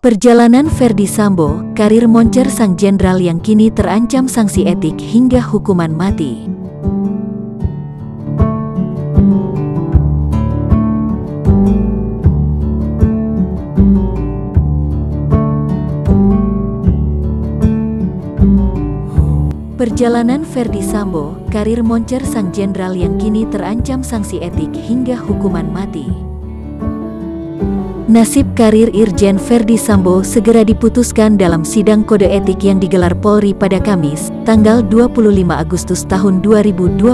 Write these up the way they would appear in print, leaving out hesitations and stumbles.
Perjalanan Ferdy Sambo, karir moncer sang jenderal yang kini terancam sanksi etik hingga hukuman mati. Perjalanan Ferdy Sambo, karir moncer sang jenderal yang kini terancam sanksi etik hingga hukuman mati. Nasib karir Irjen Ferdy Sambo segera diputuskan dalam sidang kode etik yang digelar Polri pada Kamis, tanggal 25 Agustus tahun 2022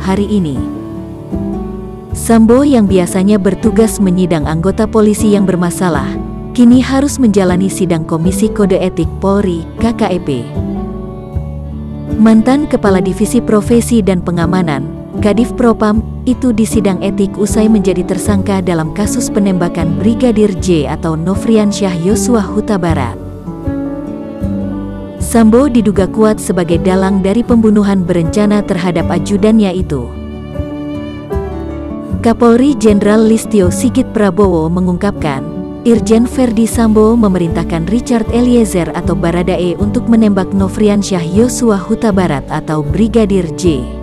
hari ini. Sambo yang biasanya bertugas menyidang anggota polisi yang bermasalah, kini harus menjalani sidang Komisi Kode Etik Polri, KKEP. Mantan Kepala Divisi Profesi dan Pengamanan, Kadif Propam, itu disidang etik usai menjadi tersangka dalam kasus penembakan Brigadir J atau Nofriansyah Yosua Huta Barat. Sambo diduga kuat sebagai dalang dari pembunuhan berencana terhadap ajudannya itu. Kapolri Jenderal Listio Sigit Prabowo mengungkapkan, Irjen Ferdy Sambo memerintahkan Richard Eliezer atau Baradae untuk menembak Nofriansyah Yosua Huta Barat atau Brigadir J.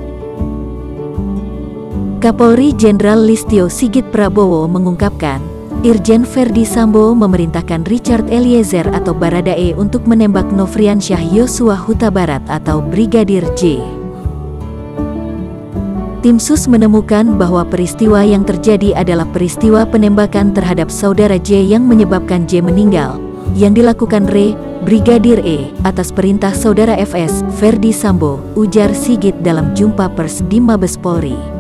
Kapolri Jenderal Listio Sigit Prabowo mengungkapkan, Irjen Ferdy Sambo memerintahkan Richard Eliezer atau Baradae untuk menembak Nofriansyah Yosua Huta Barat atau Brigadir J. Tim Sus menemukan bahwa peristiwa yang terjadi adalah peristiwa penembakan terhadap saudara J yang menyebabkan J meninggal, yang dilakukan Brigadir E atas perintah saudara FS, Ferdy Sambo, ujar Sigit dalam jumpa pers di Mabes Polri.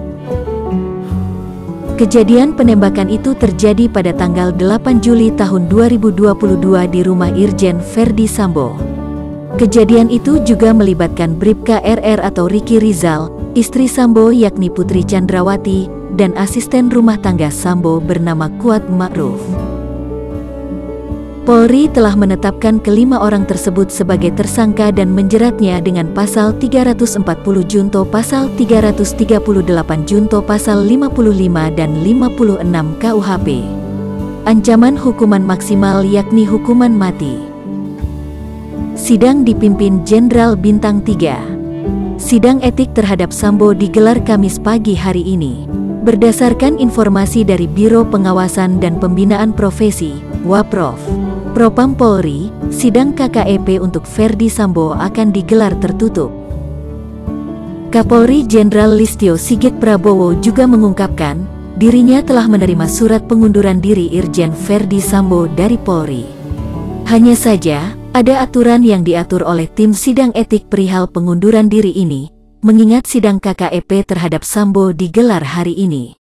Kejadian penembakan itu terjadi pada tanggal 8 Juli tahun 2022 di rumah Irjen Ferdy Sambo. Kejadian itu juga melibatkan Bribka RR atau Ricky Rizal, istri Sambo yakni Putri Chandrawati, dan asisten rumah tangga Sambo bernama Kuat Ma'ruf. Polri telah menetapkan kelima orang tersebut sebagai tersangka dan menjeratnya dengan pasal 340 junto, pasal 338 junto, pasal 55 dan 56 KUHP. Ancaman hukuman maksimal yakni hukuman mati. Sidang dipimpin Jenderal Bintang 3. Sidang etik terhadap Sambo digelar Kamis pagi hari ini. Berdasarkan informasi dari Biro Pengawasan dan Pembinaan Profesi, Waprov, Propam Polri, sidang KKEP untuk Ferdy Sambo akan digelar tertutup. Kapolri Jenderal Listio Sigit Prabowo juga mengungkapkan, dirinya telah menerima surat pengunduran diri Irjen Ferdy Sambo dari Polri. Hanya saja, ada aturan yang diatur oleh tim sidang etik perihal pengunduran diri ini, mengingat sidang KKEP terhadap Sambo digelar hari ini.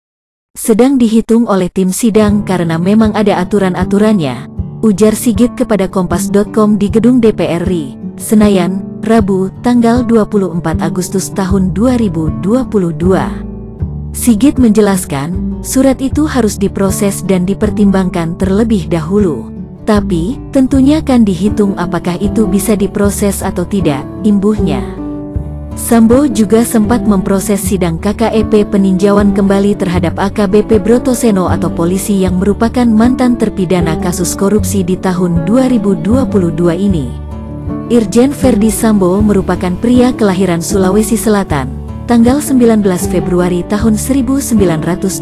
Sedang dihitung oleh tim sidang karena memang ada aturan-aturannya, ujar Sigit kepada Kompas.com di Gedung DPR RI, Senayan, Rabu, tanggal 24 Agustus tahun 2022. Sigit menjelaskan, surat itu harus diproses dan dipertimbangkan terlebih dahulu. Tapi, tentunya akan dihitung apakah itu bisa diproses atau tidak, imbuhnya. Sambo juga sempat memproses sidang KKEP peninjauan kembali terhadap AKBP Brotoseno atau polisi yang merupakan mantan terpidana kasus korupsi di tahun 2022 ini. Irjen Ferdy Sambo merupakan pria kelahiran Sulawesi Selatan, tanggal 19 Februari tahun 1973.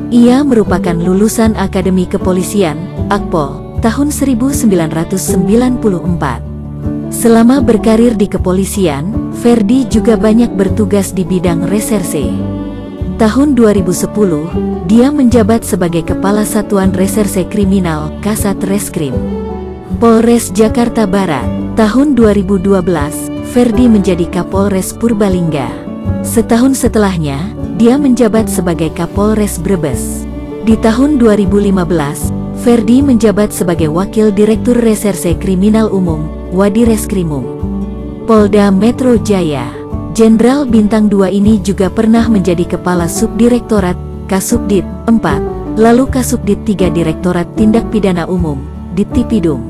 Ia merupakan lulusan Akademi Kepolisian, Akpol, tahun 1994. Selama berkarir di kepolisian, Ferdy juga banyak bertugas di bidang reserse. Tahun 2010, dia menjabat sebagai Kepala Satuan Reserse Kriminal, Kasat Reskrim Polres Jakarta Barat. Tahun 2012, Ferdy menjadi Kapolres Purbalingga. Setahun setelahnya, dia menjabat sebagai Kapolres Brebes. Di tahun 2015, Ferdy menjabat sebagai Wakil Direktur Reserse Kriminal Umum, Wadireskrimum Polda Metro Jaya. Jenderal Bintang 2 ini juga pernah menjadi Kepala Subdirektorat, Kasubdit 4, lalu Kasubdit 3 Direktorat Tindak Pidana Umum, Dittipidum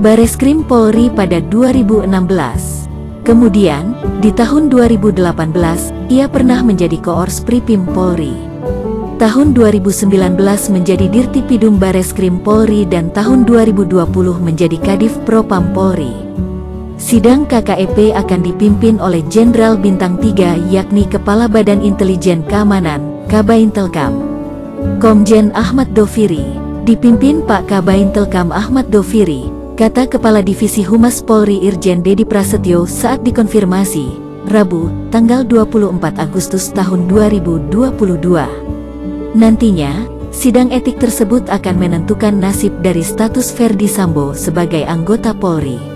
Bareskrim Polri pada 2016. Kemudian, di tahun 2018, ia pernah menjadi Koors Pripim Polri. Tahun 2019 menjadi Dirtipidum Bareskrim Polri dan tahun 2020 menjadi Kadif Propam Polri. Sidang KKEP akan dipimpin oleh Jenderal Bintang 3 yakni Kepala Badan Intelijen Keamanan, Kabaintelkam, Komjen Ahmad Doviri. Dipimpin Pak Kabaintelkam Ahmad Doviri, kata Kepala Divisi Humas Polri Irjen Dedi Prasetyo saat dikonfirmasi, Rabu, tanggal 24 Agustus tahun 2022. Nantinya, sidang etik tersebut akan menentukan nasib dari status Ferdi Sambo sebagai anggota Polri.